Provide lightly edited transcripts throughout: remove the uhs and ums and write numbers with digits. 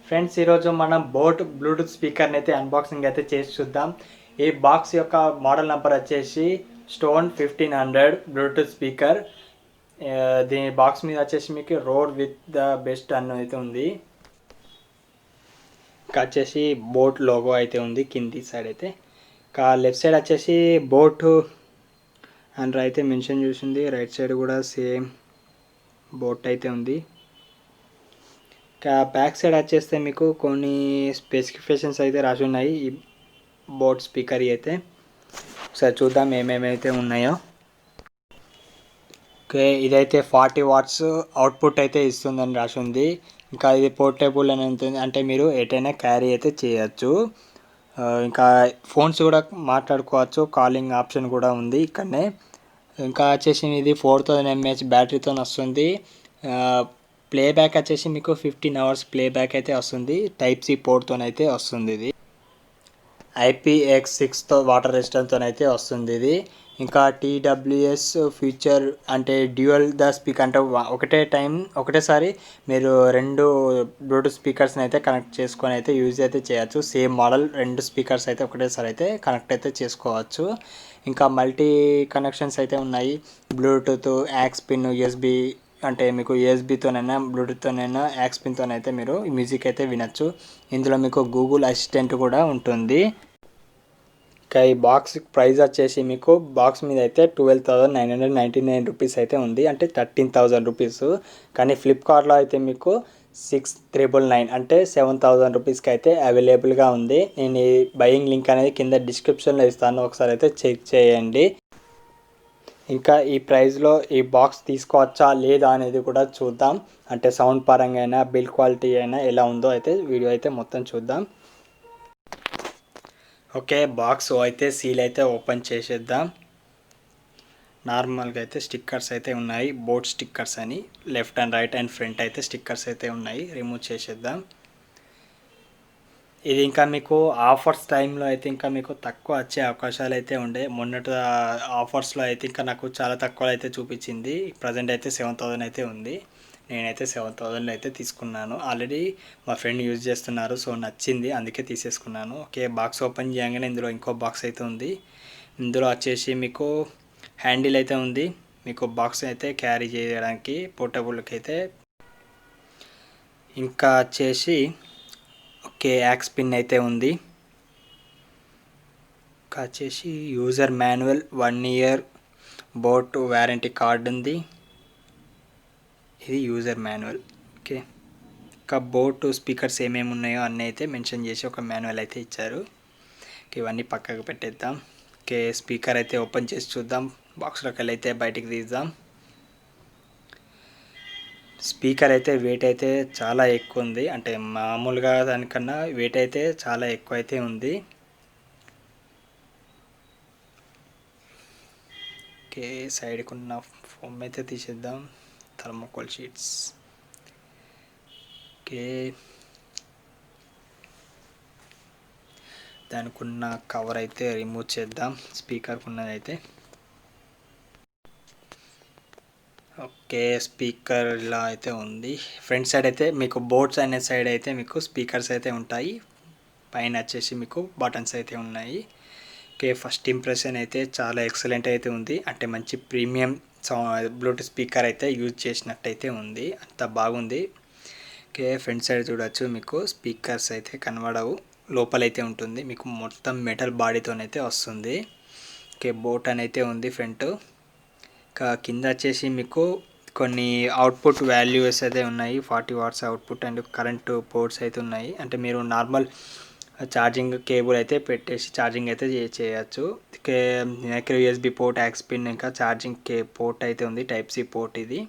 Friends, ఈరోజు మనం boat Bluetooth స్పీకర్ని అయితే అన్బాక్సింగ్ అయితే చేసి చూద్దాం. ఈ బాక్స్ యొక్క మోడల్ నెంబర్ వచ్చేసి స్టోన్ 1500 బ్లూటూత్ స్పీకర్. దీని బాక్స్ మీద వచ్చేసి మీకు రోడ్ విత్ ద బెస్ట్ అని అయితే ఉంది. ఇంకా వచ్చేసి బోట్ లోగో అయితే ఉంది కింది సైడ్ అయితే. ఇంకా లెఫ్ట్ సైడ్ వచ్చేసి బోట్ అని అయితే మెన్షన్ చేసింది. రైట్ సైడ్ కూడా సేమ్ బోట్ అయితే ఉంది. ఇంకా బ్యాక్ సైడ్ వచ్చేస్తే మీకు కొన్ని స్పెసిఫికేషన్స్ అయితే రాసి ఉన్నాయి ఈ బోట్ స్పీకర్ అయితే. ఒకసారి చూద్దాం ఏమేమైతే ఉన్నాయో. ఓకే, ఇదైతే 40 వాట్స్ అవుట్పుట్ అయితే ఇస్తుందని రాసి ఉంది. ఇంకా ఇది పోర్టబుల్ అని ఉంటుంది, అంటే మీరు ఎటైనా క్యారీ అయితే చేయొచ్చు. ఇంకా ఫోన్స్ కూడా మాట్లాడుకోవచ్చు, కాలింగ్ ఆప్షన్ కూడా ఉంది ఇక్కడనే. ఇంకా వచ్చేసి ఇది 4000 mAh బ్యాటరీతో వస్తుంది. ప్లేబ్యాక్ వచ్చేసి మీకు 15 hours ప్లేబ్యాక్ అయితే వస్తుంది. టైప్ సి పోర్ట్తో అయితే వస్తుంది. ఇది IPX6తో వాటర్ రెసిస్టెంట్తో అయితే వస్తుంది ఇది. ఇంకా TWS ఫీచర్ అంటే డ్యూయల్ ద స్పీకర్, అంటే ఒకటేసారి మీరు రెండు బ్లూటూత్ స్పీకర్స్ని అయితే కనెక్ట్ చేసుకొని అయితే యూజ్ అయితే చేయొచ్చు. సేమ్ మోడల్ రెండు స్పీకర్స్ అయితే ఒకటేసారి అయితే కనెక్ట్ అయితే చేసుకోవచ్చు. ఇంకా మల్టీ కనెక్షన్స్ అయితే ఉన్నాయి. బ్లూటూత్, యాక్స్ పిన్, USB, అంటే మీకు యూఎస్బీతోనైనా బ్లూటూత్తోనైనా యాక్స్ పిన్తోనైతే మీరు మ్యూజిక్ అయితే వినొచ్చు. ఇందులో మీకు గూగుల్ అసిస్టెంట్ కూడా ఉంటుంది. ఇంకా ఈ బాక్స్ ప్రైస్ వచ్చేసి మీకు బాక్స్ మీద అయితే 12,999 రూపీస్ అయితే ఉంది, అంటే 13,000 రూపీస్. కానీ ఫ్లిప్కార్ట్లో అయితే మీకు 6,999 అంటే 7,000 రూపీస్కి అయితే అవైలబుల్గా ఉంది. నేను ఈ బయింగ్ లింక్ అనేది కింద డిస్క్రిప్షన్లో ఇస్తాను, ఒకసారి అయితే చెక్ చేయండి. ఇంకా ఈ ప్రైస్లో ఈ బాక్స్ తీసుకోవచ్చా లేదా అనేది కూడా చూద్దాం. అంటే సౌండ్ పరంగా అయినా బిల్డ్ క్వాలిటీ అయినా ఎలా ఉందో అయితే వీడియో అయితే మొత్తం చూద్దాం. ఓకే, బాక్స్ అయితే సీల్ అయితే ఓపెన్ చేసేద్దాం. నార్మల్గా అయితే స్టిక్కర్స్ అయితే ఉన్నాయి, బోట్ స్టిక్కర్స్ అని. Left and right and front అయితే స్టిక్కర్స్ అయితే ఉన్నాయి. రిమూవ్ చేసేద్దాం. ఇది ఇంకా మీకు ఆఫర్స్ టైంలో అయితే ఇంకా మీకు తక్కువ వచ్చే అవకాశాలు అయితే ఉండే. మొన్నటి ఆఫర్స్లో అయితే ఇంకా నాకు చాలా తక్కువ అయితే చూపించింది. ప్రజెంట్ అయితే 7,000 అయితే ఉంది. నేనైతే 7,000 అయితే తీసుకున్నాను. ఆల్రెడీ మా ఫ్రెండ్ యూజ్ చేస్తున్నారు, సో నచ్చింది, అందుకే తీసేసుకున్నాను. ఓకే, బాక్స్ ఓపెన్ చేయగానే ఇందులో ఇంకో బాక్స్ అయితే ఉంది. ఇందులో వచ్చేసి మీకు హ్యాండిల్ అయితే ఉంది, మీకు బాక్స్ అయితే క్యారీ చేయడానికి పోర్టబుల్కి అయితే. ఇంకా వచ్చేసి ఓకే, యాక్స్ పిన్ అయితే ఉంది. ఇంకా వచ్చేసి user manual, 1 year boat warranty card ఉంది. ఇది యూజర్ మాన్యువల్. ఓకే, ఇంకా బోట్ స్పీకర్స్ ఏమేమి ఉన్నాయో అన్నీ అయితే మెన్షన్ చేసి ఒక మాన్యువల్ అయితే ఇచ్చారు. ఇవన్నీ పక్కకు పెట్టేద్దాం. ఓకే, స్పీకర్ అయితే ఓపెన్ చేసి చూద్దాం. బాక్స్లోకి వెళ్ళి అయితే బయటికి తీద్దాం. స్పీకర్ అయితే వెయిట్ అయితే చాలా ఎక్కువ ఉంది, అంటే మామూలుగా దానికన్నా వెయిట్ అయితే చాలా ఎక్కువ అయితే ఉంది. ఓకే, సైడ్కి ఉన్న ఫోమ్ అయితే తీసేద్దాం, థర్మోకోల్ షీట్స్. ఓకే, దానికి ఉన్న కవర్ అయితే రిమూవ్ చేద్దాం, స్పీకర్కి ఉన్నది అయితే. ఓకే, స్పీకర్ ఇలా అయితే ఉంది. ఫ్రంట్ సైడ్ అయితే మీకు బోట్స్ అనే సైడ్ అయితే మీకు స్పీకర్స్ అయితే ఉంటాయి. పైన వచ్చేసి మీకు బటన్స్ అయితే ఉన్నాయి. ఓకే, ఫస్ట్ ఇంప్రెషన్ అయితే చాలా ఎక్సలెంట్ అయితే ఉంది, అంటే మంచి ప్రీమియం బ్లూటూత్ స్పీకర్ అయితే యూజ్ చేసినట్టయితే ఉంది, అంత బాగుంది. ఓకే, ఫ్రంట్ సైడ్ చూడొచ్చు, మీకు స్పీకర్స్ అయితే కనబడవు, లోపలైతే ఉంటుంది, మీకు మొత్తం మెటల్ బాడీతోనైతే వస్తుంది. ఓకే, బోట్ అని అయితే ఉంది ఫ్రంట్. కింద వచ్చేసి మీకు కొన్ని అవుట్పుట్ వాల్యూస్ అయితే ఉన్నాయి. 40 watts output and current ports అయితే ఉన్నాయి, అంటే మీరు నార్మల్ ఛార్జింగ్ కేబుల్ అయితే పెట్టేసి ఛార్జింగ్ అయితే చేయొచ్చు. Micro USB port, aux pin, ఇంకా ఛార్జింగ్ పోర్ట్ అయితే ఉంది, టైప్ సి పోర్ట్. ఇది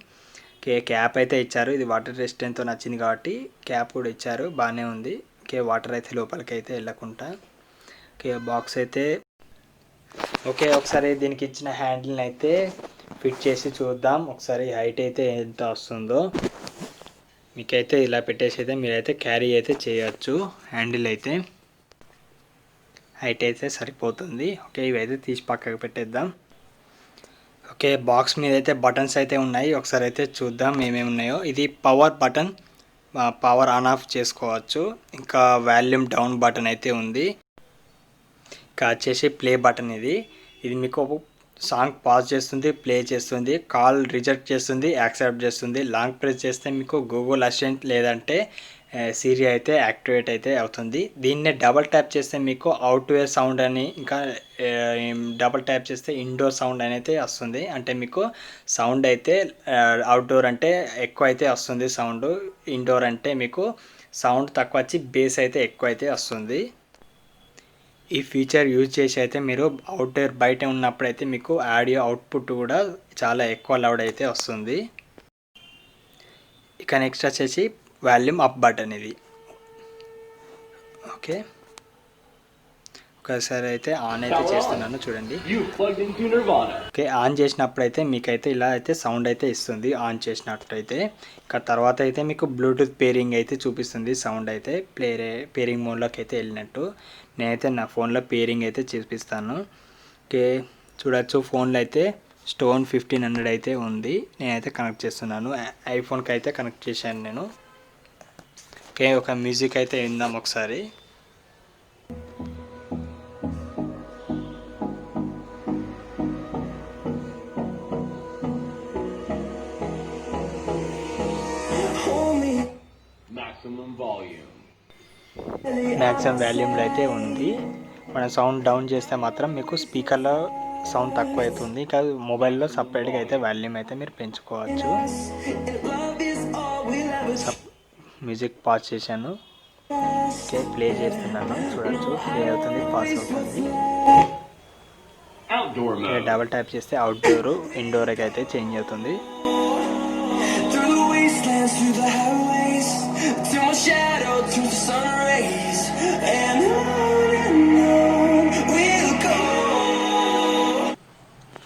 క్యాప్ అయితే ఇచ్చారు, ఇది వాటర్ రెసిస్టెంట్తో నచ్చింది కాబట్టి క్యాప్ కూడా ఇచ్చారు, బాగానే ఉంది. వాటర్ అయితే లోపలికి అయితే వెళ్ళకుండా. బాక్స్ అయితే ఓకే, ఒకసారి దీనికి ఇచ్చిన హ్యాండిల్ని అయితే ఫిట్ చేసి చూద్దాం. ఒకసారి హైట్ అయితే ఎంత వస్తుందో. మీకైతే ఇలా పెట్టేసి అయితే మీరైతే క్యారీ అయితే చేయొచ్చు. హ్యాండిల్ అయితే హైట్ అయితే సరిపోతుంది. ఓకే, ఇవైతే తీసి పక్కకు పెట్టేద్దాం. ఓకే, బాక్స్ మీద అయితే బటన్స్ అయితే ఉన్నాయి, ఒకసారి అయితే చూద్దాం ఏమేమి ఉన్నాయో. ఇది power button, power on off చేసుకోవచ్చు. ఇంకా వాల్యూమ్ డౌన్ బటన్ అయితే ఉంది. ఇంకా వచ్చేసి ప్లే బటన్ ఇది. ఇది మీకు సాంగ్ పాజ్ చేస్తుంది, ప్లే చేస్తుంది, కాల్ రిజెక్ట్ చేస్తుంది, యాక్సెప్ట్ చేస్తుంది. లాంగ్ ప్రెస్ చేస్తే మీకు గూగుల్ అసిస్టెంట్ లేదంటే సిరి అయితే యాక్టివేట్ అయితే అవుతుంది. దీన్నే డబల్ ట్యాప్ చేస్తే మీకు అవుట్వేర్ సౌండ్ అని, ఇంకా డబల్ ట్యాప్ చేస్తే ఇండోర్ సౌండ్ అని అయితే వస్తుంది. అంటే మీకు సౌండ్ అయితే అవుట్డోర్ అంటే ఎక్కువ అయితే వస్తుంది సౌండ్, ఇండోర్ అంటే మీకు సౌండ్ తక్కువ వచ్చి బేస్ అయితే ఎక్కువ అయితే వస్తుంది. ఈ ఫీచర్ యూజ్ చేసి అయితే మీరు అవుట్డోర్ బయట ఉన్నప్పుడైతే మీకు ఆడియో అవుట్పుట్ కూడా చాలా ఎక్కువ లౌడ్ అయితే వస్తుంది. ఇక నెక్స్ట్ వచ్చేసి వాల్యూమ్ అప్ బటన్ ఇది. ఓకే, ఒకసారి అయితే ఆన్ అయితే చేస్తున్నాను చూడండి. ఓకే, ఆన్ చేసినప్పుడు అయితే మీకైతే ఇలా అయితే సౌండ్ అయితే ఇస్తుంది ఆన్ చేసినట్టయితే. ఇంకా తర్వాత అయితే మీకు బ్లూటూత్ పేరింగ్ అయితే చూపిస్తుంది. సౌండ్ అయితే పేరింగ్ మోడ్లోకి అయితే వెళ్ళినట్టు. నేనైతే నా ఫోన్లో పేరింగ్ అయితే చూపిస్తాను. ఓకే, చూడొచ్చు ఫోన్లో అయితే స్టోన్ 1500 అయితే ఉంది. నేనైతే కనెక్ట్ చేస్తున్నాను. ఐఫోన్కి అయితే కనెక్ట్ చేశాను నేను. ఓకే, ఒక మ్యూజిక్ అయితే విందాం ఒకసారి. మ్యాక్సిమం వాల్యూమ్లో అయితే ఉంది. మనం సౌండ్ డౌన్ చేస్తే మాత్రం మీకు స్పీకర్లో సౌండ్ తక్కువ అవుతుంది. ఇంకా మొబైల్లో సపరేట్గా అయితే వాల్యూమ్ అయితే మీరు పెంచుకోవచ్చు. మ్యూజిక్ పాజ్ చేశాను. ఓకే, ప్లే చేస్తున్నాను చూడొచ్చు. ప్లే అవుతుంది, పాస్ అవుతుంది. డబల్ ట్యాప్ చేస్తే అవుట్డోర్ ఇండోర్కి అయితే చేంజ్ అవుతుంది.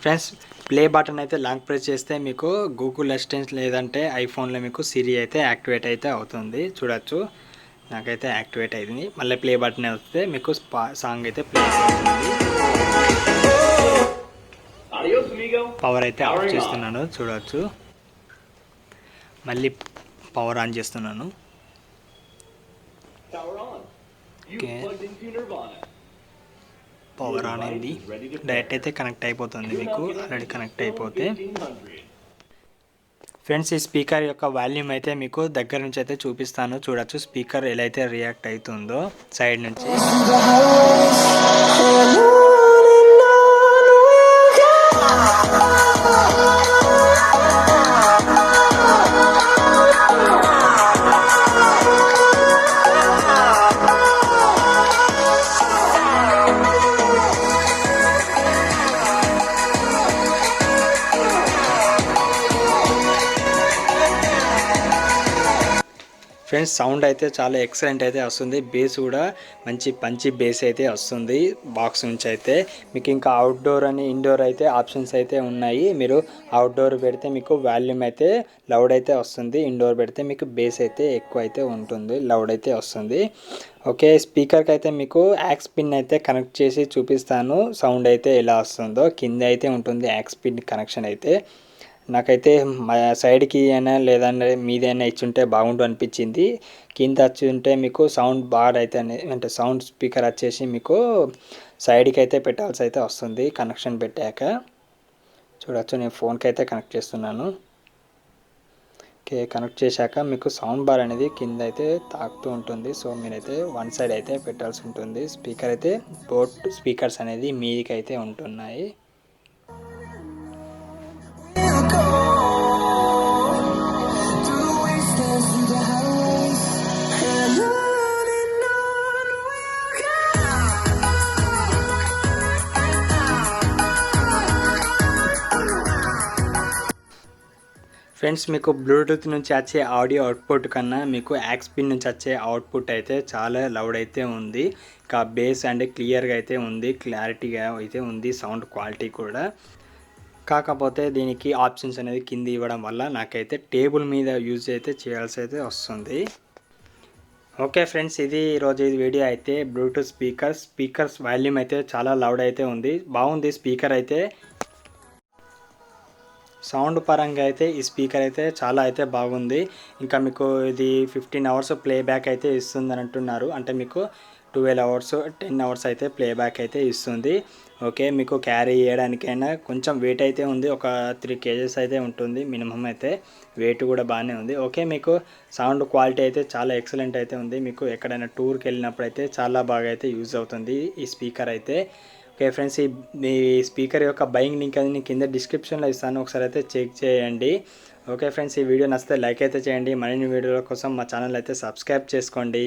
ఫ్రెండ్స్, ప్లే బటన్ అయితే లాంగ్ ప్రెస్ చేస్తే మీకు గూగుల్ అసిస్టెంట్ లేదంటే ఐఫోన్లో మీకు సిరి అయితే యాక్టివేట్ అయితే అవుతుంది. చూడొచ్చు, నాకైతే యాక్టివేట్ అయింది. మళ్ళీ ప్లే బటన్ వస్తే మీకు సాంగ్ అయితే ప్లే అవుతుంది. పవర్ అయితే ఆఫ్ చేస్తున్నాను చూడవచ్చు. మళ్ళీ పవర్ ఆన్ చేస్తున్నాను. ఓకే, పవర్ ఆన్ అయింది. డైరెక్ట్ అయితే కనెక్ట్ అయిపోతుంది మీకు ఆల్రెడీ కనెక్ట్ అయిపోతే. ఫ్రెండ్స్, ఈ స్పీకర్ యొక్క వాల్యూమ్ అయితే మీకు దగ్గర నుంచి అయితే చూపిస్తాను. చూడొచ్చు స్పీకర్ ఎలా అయితే రియాక్ట్ అవుతుందో సైడ్ నుంచి. ఫ్రెండ్స్, సౌండ్ అయితే చాలా ఎక్సలెంట్ అయితే వస్తుంది. బేస్ కూడా మంచి బేస్ అయితే వస్తుంది బాక్స్ నుంచి అయితే. మీకు ఇంకా అవుట్డోర్ అని ఇండోర్ అయితే ఆప్షన్స్ అయితే ఉన్నాయి. మీరు అవుట్డోర్ పెడితే మీకు వాల్యూమ్ అయితే లౌడ్ అయితే వస్తుంది. ఇండోర్ పెడితే మీకు బేస్ అయితే ఎక్కువ అయితే ఉంటుంది, లౌడ్ అయితే వస్తుంది. ఓకే, స్పీకర్కి అయితే మీకు యాక్స్ పిన్ అయితే కనెక్ట్ చేసి చూపిస్తాను. సౌండ్ అయితే ఎలా వస్తుందో కింద అయితే ఉంటుంది యాక్స్ పిన్ కనెక్షన్ అయితే. నాకైతే మా సైడ్కి అయినా లేదంటే మీదైనా ఇచ్చుంటే బాగుండు అనిపించింది. కింద వచ్చి ఉంటే మీకు సౌండ్ బాగా అయితే అంటే సౌండ్ స్పీకర్ వచ్చేసి మీకు సైడ్కి అయితే పెట్టాల్సి అయితే వస్తుంది కనెక్షన్ పెట్టాక. చూడవచ్చు, నేను ఫోన్కి అయితే కనెక్ట్ చేస్తున్నాను. ఓకే, కనెక్ట్ చేశాక మీకు సౌండ్ బార్ అనేది కింద అయితే తాకుతూ ఉంటుంది. సో మీరైతే వన్ సైడ్ అయితే పెట్టాల్సి ఉంటుంది. స్పీకర్ అయితే బోట్ స్పీకర్స్ అనేది మీదికి అయితే ఉంటున్నాయి. ఫ్రెండ్స్, మీకు బ్లూటూత్ నుంచి వచ్చే ఆడియో అవుట్పుట్ కన్నా మీకు యాక్స్ పిన్ నుంచి వచ్చే అవుట్పుట్ అయితే చాలా లౌడ్ అయితే ఉంది. ఇంకా బేస్ అండ్ క్లియర్గా అయితే ఉంది, క్లారిటీగా అయితే ఉంది, సౌండ్ క్వాలిటీ కూడా. కాకపోతే దీనికి ఆప్షన్స్ అనేది కింద ఇవ్వడం వల్ల నాకైతే టేబుల్ మీద యూజ్ అయితే చేయాల్సి అయితే వస్తుంది. ఓకే ఫ్రెండ్స్, ఇది ఈరోజు వీడియో అయితే బ్లూటూత్ స్పీకర్స్ వాల్యూమ్ అయితే చాలా లౌడ్ అయితే ఉంది, బాగుంది స్పీకర్ అయితే. సౌండ్ పరంగా అయితే ఈ స్పీకర్ అయితే చాలా అయితే బాగుంది. ఇంకా మీకు ఇది 15 అవర్స్ ప్లేబ్యాక్ అయితే ఇస్తుందని అంటున్నారు. అంటే మీకు 12 అవర్స్, 10 అవర్స్ అయితే ప్లేబ్యాక్ అయితే ఇస్తుంది. ఓకే. మీకు క్యారీ చేయడానికైనా కొంచెం వెయిట్ అయితే ఉంది. ఒక 3 కేజెస్ అయితే ఉంటుంది మినిమమ్ అయితే. వెయిట్ కూడా బాగానే ఉంది. ఓకే. మీకు సౌండ్ క్వాలిటీ అయితే చాలా ఎక్సలెంట్ అయితే ఉంది. మీకు ఎక్కడైనా టూర్‌కి వెళ్ళినప్పుడు అయితే చాలా బాగా అయితే యూజ్ అవుతుంది ఈ స్పీకర్ అయితే. ఓకే ఫ్రెండ్స్, ఈ స్పీకర్ యొక్క బయింగ్ లింక్ అది నేను కింద డిస్క్రిప్షన్లో ఇస్తాను, ఒకసారి అయితే చెక్ చేయండి. ఓకే ఫ్రెండ్స్, ఈ వీడియో నచ్చితే లైక్ అయితే చేయండి. మరిన్ని వీడియోల కోసం మా ఛానల్ అయితే సబ్స్క్రైబ్ చేసుకోండి.